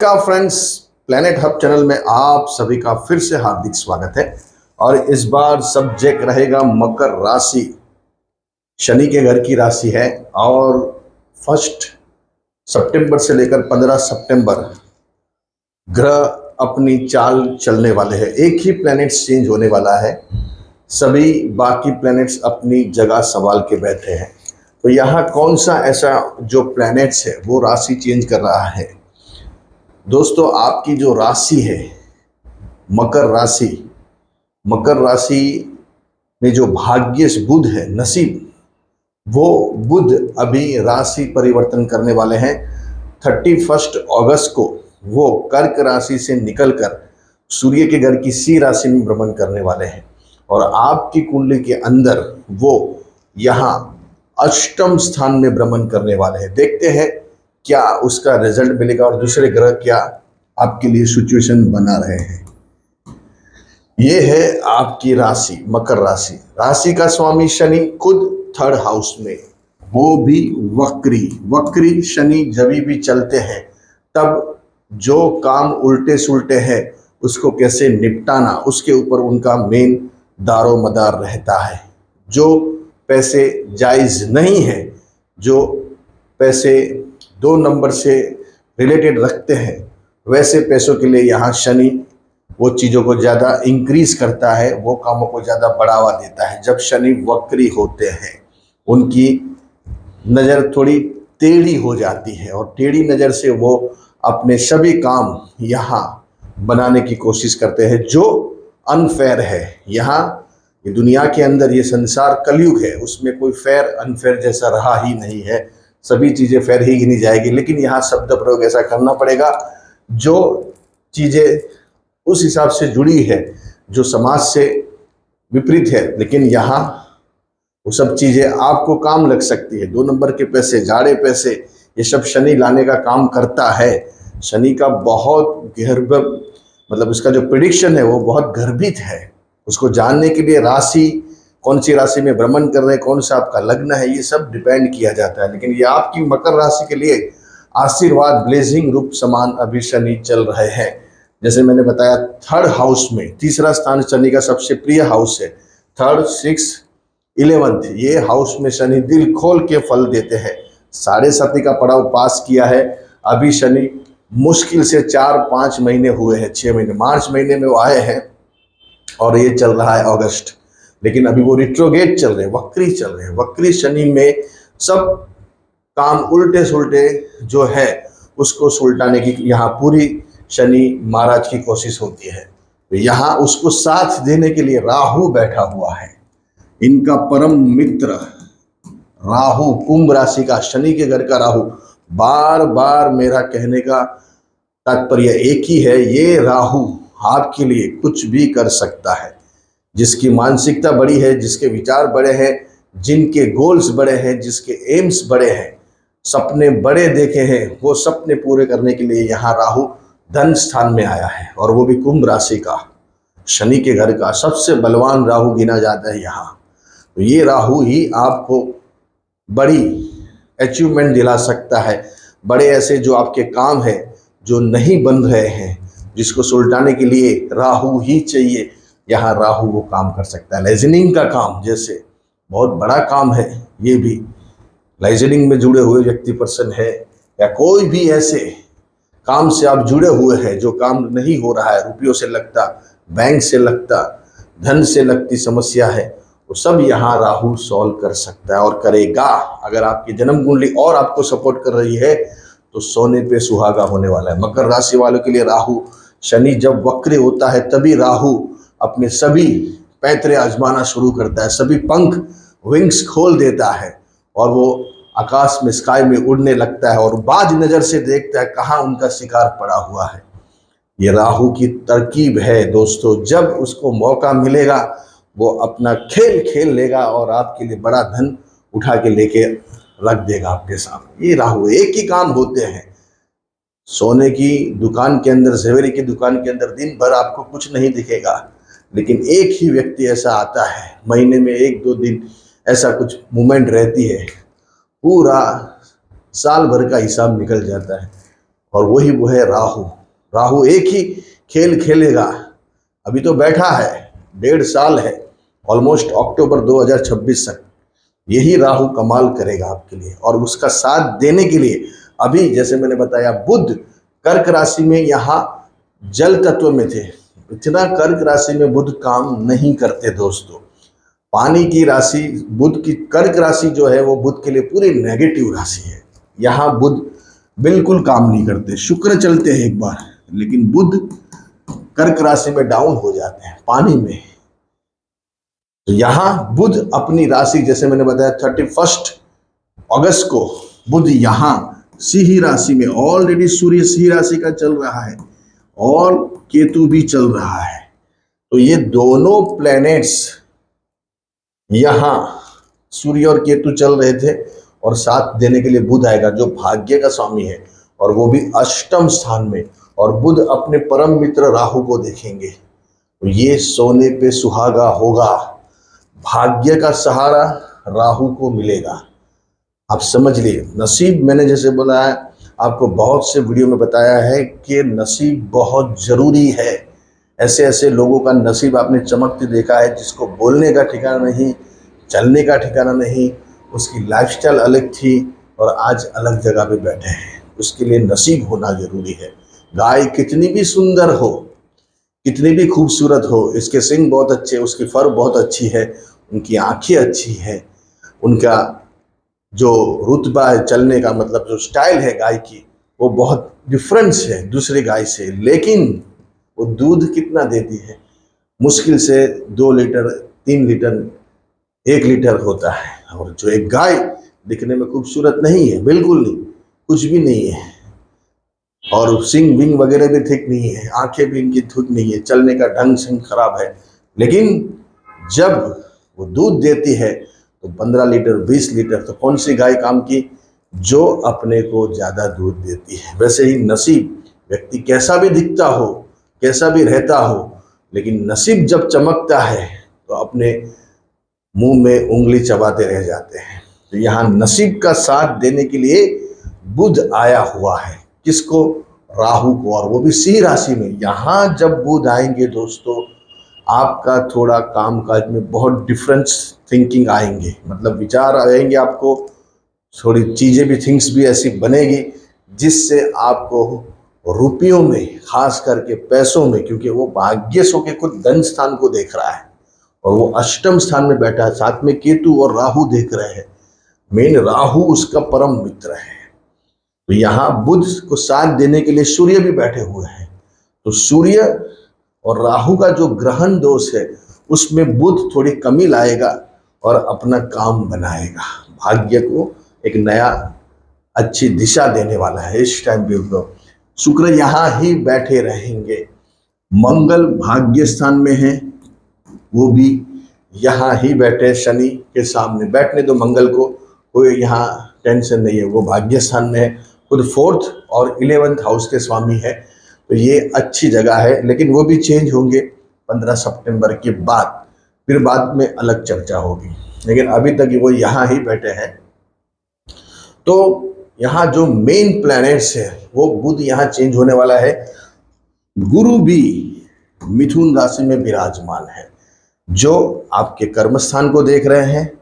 का friends, planet hub channel में आप सभी का फिर से हार्दिक स्वागत है। और इस बार सब्जेक्ट रहेगा मकर राशि। शनि के घर की राशि है और 1 सितंबर से लेकर 15 सितंबर ग्रह अपनी चाल चलने वाले हैं। एक ही प्लेनेट चेंज होने वाला है, सभी बाकी प्लैनेट्स अपनी जगह संभाल के बैठे हैं। तो यहाँ कौन सा ऐसा जो प्लैनेट्स है वो राशि चेंज कर रहा है। दोस्तों, आपकी जो राशि है मकर राशि, मकर राशि में जो भाग्यश बुध है, नसीब, वो बुध अभी राशि परिवर्तन करने वाले हैं। 31 अगस्त को वो कर्क राशि से निकलकर सूर्य के घर की सी राशि में भ्रमण करने वाले हैं और आपकी कुंडली के अंदर वो यहाँ अष्टम स्थान में भ्रमण करने वाले हैं। देखते हैं क्या उसका रिजल्ट मिलेगा और दूसरे ग्रह क्या आपके लिए सिचुएशन बना रहे हैं। ये है आपकी राशि मकर राशि। राशि का स्वामी शनि खुद 3rd हाउस में, वो भी वक्री शनि जब भी चलते हैं तब जो काम उल्टे सुलटे हैं उसको कैसे निपटाना, उसके ऊपर उनका मेन दारो मदार रहता है। जो पैसे जायज़ नहीं है, जो पैसे 2 नंबर से रिलेटेड रखते हैं, वैसे पैसों के लिए यहाँ शनि वो चीज़ों को ज़्यादा इंक्रीज करता है, वो कामों को ज़्यादा बढ़ावा देता है। जब शनि वक्री होते हैं उनकी नज़र थोड़ी टेढ़ी हो जाती है और टेढ़ी नज़र से वो अपने सभी काम यहाँ बनाने की कोशिश करते हैं जो अनफेयर है। यहाँ ये दुनिया के अंदर ये संसार कलयुग है, उसमें कोई फेयर अनफेयर जैसा रहा ही नहीं है, सभी चीज़ें फेयर ही गिनी जाएगी। लेकिन यहाँ शब्द प्रयोग ऐसा करना पड़ेगा जो चीज़ें उस हिसाब से जुड़ी है जो समाज से विपरीत है, लेकिन यहाँ वो सब चीज़ें आपको काम लग सकती है। 2 नंबर के पैसे, जाड़े पैसे, ये सब शनि लाने का काम करता है। शनि का बहुत मतलब उसका जो प्रिडिक्शन है वो बहुत गर्भित है। उसको जानने के लिए राशि, कौन सी राशि में भ्रमण कर रहे हैं, कौन सा आपका लग्न है, ये सब डिपेंड किया जाता है। लेकिन ये आपकी मकर राशि के लिए आशीर्वाद ब्लेसिंग रूप समान अभी शनि चल रहे हैं। जैसे मैंने बताया 3rd हाउस में, तीसरा स्थान शनि का सबसे प्रिय हाउस है। 3rd, 6, 11th, ये हाउस में शनि दिल खोल के फल देते हैं। 7.5 का पड़ाव पास किया है। अभी शनि मुश्किल से 4-5 महीने हुए हैं, 6 महीने, मार्च महीने में वो आए हैं और ये चल रहा है अगस्त। लेकिन अभी वो रिट्रोगेट चल रहे हैं, वक्री चल रहे हैं। वक्री शनि में सब काम उल्टे सुलटे जो है उसको सुलटाने की यहाँ पूरी शनि महाराज की कोशिश होती है। तो यहाँ उसको साथ देने के लिए राहु बैठा हुआ है, इनका परम मित्र राहु, कुंभ राशि का, शनि के घर का राहु। बार बार मेरा कहने का तात्पर्य एक ही है, ये राहु आपके लिए कुछ भी कर सकता है। जिसकी मानसिकता बड़ी है, जिसके विचार बड़े हैं, जिनके गोल्स बड़े हैं, जिसके एम्स बड़े हैं, सपने बड़े देखे हैं, वो सपने पूरे करने के लिए यहाँ राहु धन स्थान में आया है। और वो भी कुंभ राशि का, शनि के घर का सबसे बलवान राहु गिना जाता है यहाँ। तो ये राहु ही आपको बड़ी अचीवमेंट दिला सकता है। बड़े ऐसे जो आपके काम है जो नहीं बन रहे हैं, जिसको सुलटाने के लिए राहु ही चाहिए, यहाँ राहु वो काम कर सकता है। लाइजनिंग का काम जैसे बहुत बड़ा काम है, ये भी लाइजनिंग में जुड़े हुए व्यक्ति पर्सन है या कोई भी ऐसे काम से आप जुड़े हुए हैं जो काम नहीं हो रहा है, रुपयों से लगता, बैंक से लगता, धन से लगती समस्या है, वो सब यहाँ राहु सॉल्व कर सकता है और करेगा। अगर आपकी जन्म कुंडली और आपको सपोर्ट कर रही है तो सोने पे सुहागा होने वाला है। मकर राशि वालों के लिए राहु, शनि जब वक्र होता है तभी राहु अपने सभी पैतरे आजमाना शुरू करता है, सभी पंख, विंग्स खोल देता है और वो आकाश में, स्काई में उड़ने लगता है और बाज नजर से देखता है कहाँ उनका शिकार पड़ा हुआ है। ये राहु की तरकीब है दोस्तों। जब उसको मौका मिलेगा वो अपना खेल खेल लेगा और आपके लिए बड़ा धन उठा के लेके रख देगा आपके सामने। ये राहु एक ही काम होते हैं, सोने की दुकान के अंदर, ज़ेवरी की दुकान के अंदर दिन भर आपको कुछ नहीं दिखेगा, लेकिन एक ही व्यक्ति ऐसा आता है, महीने में 1-2 दिन ऐसा कुछ मूवमेंट रहती है, पूरा साल भर का हिसाब निकल जाता है और वही वो है राहु। राहु एक ही खेल खेलेगा, अभी तो बैठा है, 1.5 साल है, ऑलमोस्ट अक्टूबर 2026 तक यही राहु कमाल करेगा आपके लिए। और उसका साथ देने के लिए अभी जैसे मैंने बताया, बुध कर्क राशि में यहाँ जल तत्व में थे, इतना कर्क राशि में बुध काम नहीं करते दोस्तों। पानी की राशि बुध की, कर्क राशि जो है वो बुध के लिए पूरी नेगेटिव राशि है, यहाँ बुध बिल्कुल काम नहीं करते। शुक्र चलते हैं एक बार, लेकिन बुध कर्क राशि में डाउन हो जाते हैं पानी में। तो यहाँ बुध अपनी राशि, जैसे मैंने बताया 31 अगस्त को बुध यहाँ सिंह राशि में, ऑलरेडी सूर्य सिंह राशि का चल रहा है और केतु भी चल रहा है। तो ये दोनों प्लैनेट्स यहाँ सूर्य और केतु चल रहे थे और साथ देने के लिए बुध आएगा जो भाग्य का स्वामी है, और वो भी अष्टम स्थान में। और बुध अपने परम मित्र राहु को देखेंगे, तो ये सोने पे सुहागा होगा, भाग्य का सहारा राहु को मिलेगा। आप समझ लिए नसीब, मैंने जैसे बोला है आपको, बहुत से वीडियो में बताया है कि नसीब बहुत जरूरी है। ऐसे ऐसे लोगों का नसीब आपने चमकते देखा है, जिसको बोलने का ठिकाना नहीं, चलने का ठिकाना नहीं, उसकी लाइफस्टाइल अलग थी और आज अलग जगह पे बैठे हैं। उसके लिए नसीब होना जरूरी है। गाय कितनी भी सुंदर हो, कितनी भी खूबसूरत हो, इसके सिंग बहुत अच्छे, उसकी फर बहुत अच्छी है, उनकी आंखें अच्छी है, उनका जो रुतबा है चलने का, मतलब जो स्टाइल है गाय की, वो बहुत डिफरेंस है दूसरी गाय से। लेकिन वो दूध कितना देती है? मुश्किल से 2 लीटर 3 लीटर 1 लीटर होता है। और जो एक गाय दिखने में खूबसूरत नहीं है, बिल्कुल नहीं, कुछ भी नहीं है, और सिंग विंग वगैरह भी ठीक नहीं है, आंखें भी इनकी ठीक नहीं है, चलने का ढंग सिंग खराब है, लेकिन जब वो दूध देती है तो 15 लीटर 20 लीटर, तो कौन सी गाय काम की? जो अपने को ज़्यादा दूध देती है। वैसे ही नसीब, व्यक्ति कैसा भी दिखता हो, कैसा भी रहता हो, लेकिन नसीब जब चमकता है तो अपने मुंह में उंगली चबाते रह जाते हैं। तो यहाँ नसीब का साथ देने के लिए बुध आया हुआ है। किसको? राहु को, और वो भी सिंह राशि में। यहाँ जब बुध आएंगे दोस्तों, आपका थोड़ा काम काज में बहुत डिफरेंस थिंकिंग आएंगे, मतलब विचार आएंगे आपको, थोड़ी चीज़ें भी, थिंग्स भी ऐसी बनेगी जिससे आपको रुपयों में, खास करके पैसों में, क्योंकि वो भाग्य सो के खुद धन स्थान को देख रहा है और वो अष्टम स्थान में बैठा है, साथ में केतु और राहु देख रहे हैं। मेन राहु उसका परम मित्र है। तो यहाँ बुध को साथ देने के लिए सूर्य भी बैठे हुए हैं। तो सूर्य और राहु का जो ग्रहण दोष है, उसमें बुध थोड़ी कमी लाएगा और अपना काम बनाएगा, भाग्य को एक नया अच्छी दिशा देने वाला है इस टाइम पे। शुक्र यहाँ ही बैठे रहेंगे, मंगल भाग्य स्थान में है, वो भी यहाँ ही बैठे, शनि के सामने बैठने दो मंगल को, कोई यहाँ टेंशन नहीं है, वो भाग्य स्थान में है, खुद 4th और 11th हाउस के स्वामी है। तो ये अच्छी जगह है, लेकिन वो भी चेंज होंगे 15 सितंबर के बाद, फिर बाद में अलग चर्चा होगी, लेकिन अभी तक वो यहाँ ही बैठे हैं। तो यहाँ जो मेन प्लैनेट्स है, वो बुध यहाँ चेंज होने वाला है। गुरु भी मिथुन राशि में विराजमान है, जो आपके कर्म स्थान को देख रहे हैं,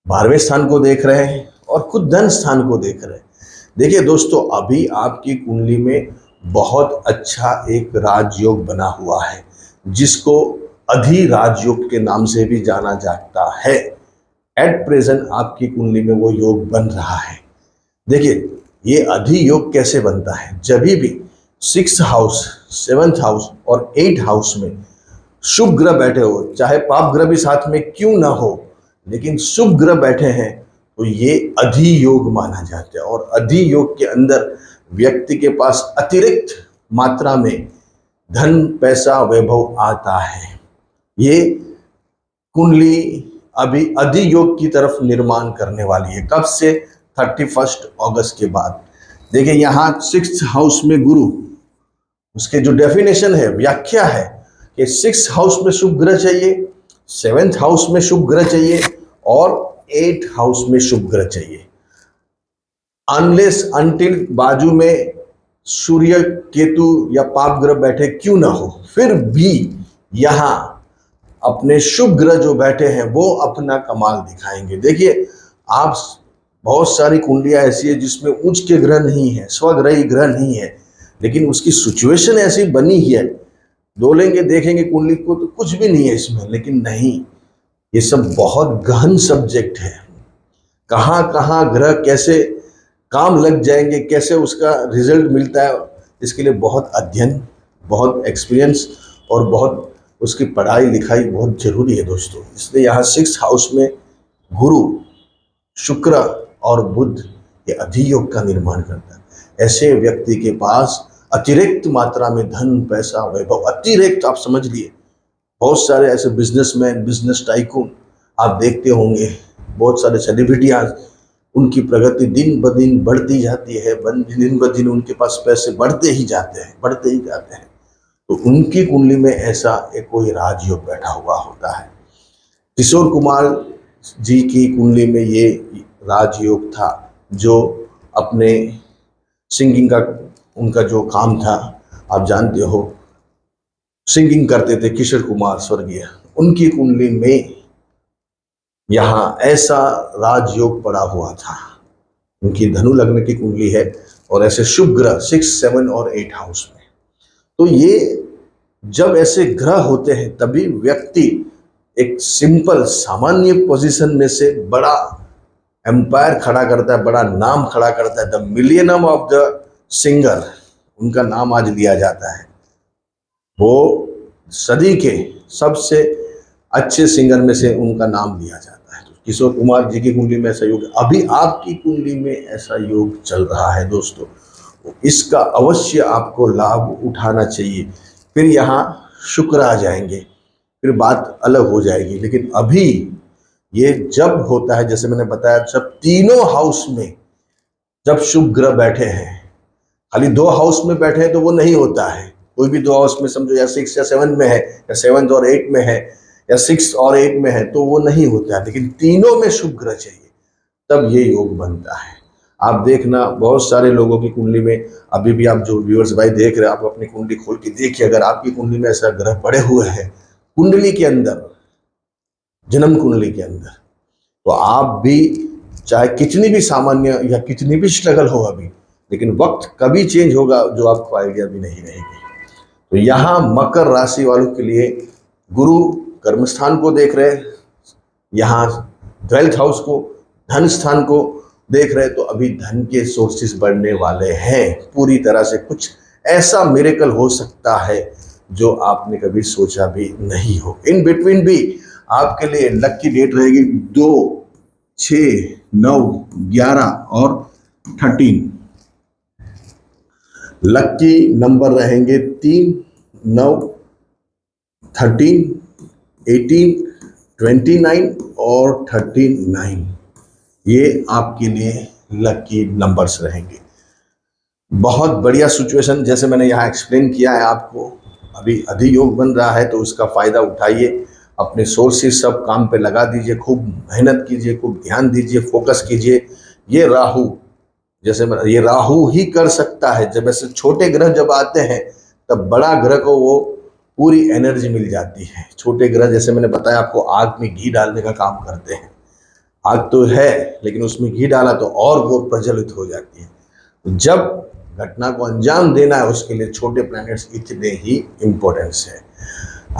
12वें स्थान को देख रहे हैं और खुद धन स्थान को देख रहे हैं। देखिए दोस्तों, अभी आपकी कुंडली में बहुत अच्छा एक राजयोग बना हुआ है, जिसको अधि राजयोग के नाम से भी जाना जाता है। एट प्रेजेंट आपकी कुंडली में वो योग बन रहा है। देखिए, ये अधि योग कैसे बनता है? जब भी 6th हाउस, 7th हाउस और 8th हाउस में शुभ ग्रह बैठे हो, चाहे पाप ग्रह भी साथ में क्यों ना हो, लेकिन शुभ ग्रह बैठे हैं, तो ये अधि योग माना जाता है। और अधि योग के अंदर व्यक्ति के पास अतिरिक्त मात्रा में धन, पैसा, वैभव आता है। ये कुंडली अभी अधि योग की तरफ निर्माण करने वाली है। कब से? 31 अगस्त के बाद। देखिए, यहाँ 6th हाउस में गुरु, उसके जो डेफिनेशन है, व्याख्या है कि 6th हाउस में शुभ ग्रह चाहिए, 7th हाउस में शुभ ग्रह चाहिए और 8th हाउस में शुभ ग्रह चाहिए। अनलेस अनटिल बाजू में सूर्य केतु या पाप ग्रह बैठे क्यों ना हो, फिर भी यहाँ अपने शुभ ग्रह जो बैठे हैं वो अपना कमाल दिखाएंगे। देखिए, आप बहुत सारी कुंडलियां ऐसी है जिसमें उच्च के ग्रह नहीं है, स्वग्रही ग्रह नहीं है, लेकिन उसकी सिचुएशन ऐसी बनी ही है, डोलेंगे देखेंगे कुंडली को तो कुछ भी नहीं है इसमें। लेकिन नहीं, ये सब बहुत गहन सब्जेक्ट है। कहाँ कहाँ ग्रह कैसे काम लग जाएंगे, कैसे उसका रिजल्ट मिलता है, इसके लिए बहुत अध्ययन, बहुत एक्सपीरियंस और बहुत उसकी पढ़ाई लिखाई बहुत जरूरी है दोस्तों। इसलिए यहाँ 6th हाउस में गुरु, शुक्र और बुध ये अधियोग का निर्माण करता है। ऐसे व्यक्ति के पास अतिरिक्त मात्रा में धन, पैसा, वैभव, अतिरिक्त आप समझ लिए। बहुत सारे ऐसे बिजनेसमैन, बिजनेस टाइकून आप देखते होंगे, बहुत सारे सेलिब्रिटियां, उनकी प्रगति दिन ब दिन बढ़ती जाती है, दिन ब दिन उनके पास पैसे बढ़ते ही जाते हैं, बढ़ते ही जाते हैं। तो उनकी कुंडली में ऐसा एक कोई राजयोग बैठा हुआ होता है। किशोर कुमार जी की कुंडली में ये राजयोग था, जो अपने सिंगिंग का उनका जो काम था, आप जानते हो, सिंगिंग करते थे किशोर कुमार स्वर्गीय, उनकी कुंडली में यहाँ ऐसा राजयोग पड़ा हुआ था। उनकी धनु लग्न की कुंडली है और ऐसे शुभ ग्रह 6, 7 और 8 हाउस में। तो ये जब ऐसे ग्रह होते हैं तभी व्यक्ति एक सिंपल सामान्य पोजीशन में से बड़ा एम्पायर खड़ा करता है, बड़ा नाम खड़ा करता है। द मिलियनम ऑफ द सिंगर, उनका नाम आज लिया जाता है। वो सदी के सबसे अच्छे सिंगर में से उनका नाम लिया जाता है। तो किशोर कुमार जी की कुंडली में ऐसा योग, अभी आपकी कुंडली में ऐसा योग चल रहा है दोस्तों, इसका अवश्य आपको लाभ उठाना चाहिए। फिर यहाँ शुक्र आ जाएंगे, फिर बात अलग हो जाएगी। लेकिन अभी ये जब होता है, जैसे मैंने बताया, जब तीनों हाउस में जब शुभ ग्रह बैठे हैं, खाली 2 हाउस में बैठे हैं तो वो नहीं होता है। कोई भी 2 हाउस में समझो, या 6 या 7 में है, या 7 और 8 में है, या 6 और 8 में है, तो वो नहीं होता है। लेकिन तीनों में शुभ ग्रह चाहिए, तब ये योग बनता है। आप देखना, बहुत सारे लोगों की कुंडली में, अभी भी आप जो व्यूअर्स भाई देख रहे हैं, आप अपनी कुंडली खोल के देखिए, अगर आपकी कुंडली में ऐसा ग्रह पड़े हुए हैं कुंडली के अंदर, जन्म कुंडली के अंदर, तो आप भी चाहे कितनी भी सामान्य या कितनी भी स्ट्रगल हो अभी, लेकिन वक्त कभी चेंज होगा जो आपको आइडिया भी नहीं रहेगी। तो यहाँ मकर राशि वालों के लिए गुरु कर्म स्थान को देख रहे, यहाँ 12th हाउस को, धन स्थान को देख रहे, तो अभी धन के सोर्सेस बढ़ने वाले हैं पूरी तरह से। कुछ ऐसा मिरेकल हो सकता है जो आपने कभी सोचा भी नहीं हो। इन बिटवीन भी आपके लिए लकी डेट रहेगी 2, 6, 9, 11 और 13। लकी नंबर रहेंगे 3, 9, 13, 18, 29 और 39। ये आपके लिए लकी नंबर्स रहेंगे। बहुत बढ़िया सिचुएशन, जैसे मैंने यहाँ एक्सप्लेन किया है आपको, अभी अधियोग बन रहा है तो उसका फायदा उठाइए। अपने सोर्सेस सब काम पे लगा दीजिए, खूब मेहनत कीजिए, खूब ध्यान दीजिए, फोकस कीजिए। ये राहु, जैसे ये राहु ही कर सकता है। जब ऐसे छोटे ग्रह जब आते हैं तब बड़ा ग्रह को वो पूरी एनर्जी मिल जाती है। छोटे ग्रह, जैसे मैंने बताया आपको, आग में घी डालने का काम करते हैं। आग तो है, लेकिन उसमें घी डाला तो और वो प्रज्वलित हो जाती है। जब घटना को अंजाम देना है, उसके लिए छोटे प्लैनेट्स इतने ही इम्पोर्टेंस है।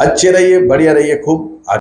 अच्छे रहिए, बढ़िया रहिए, खूब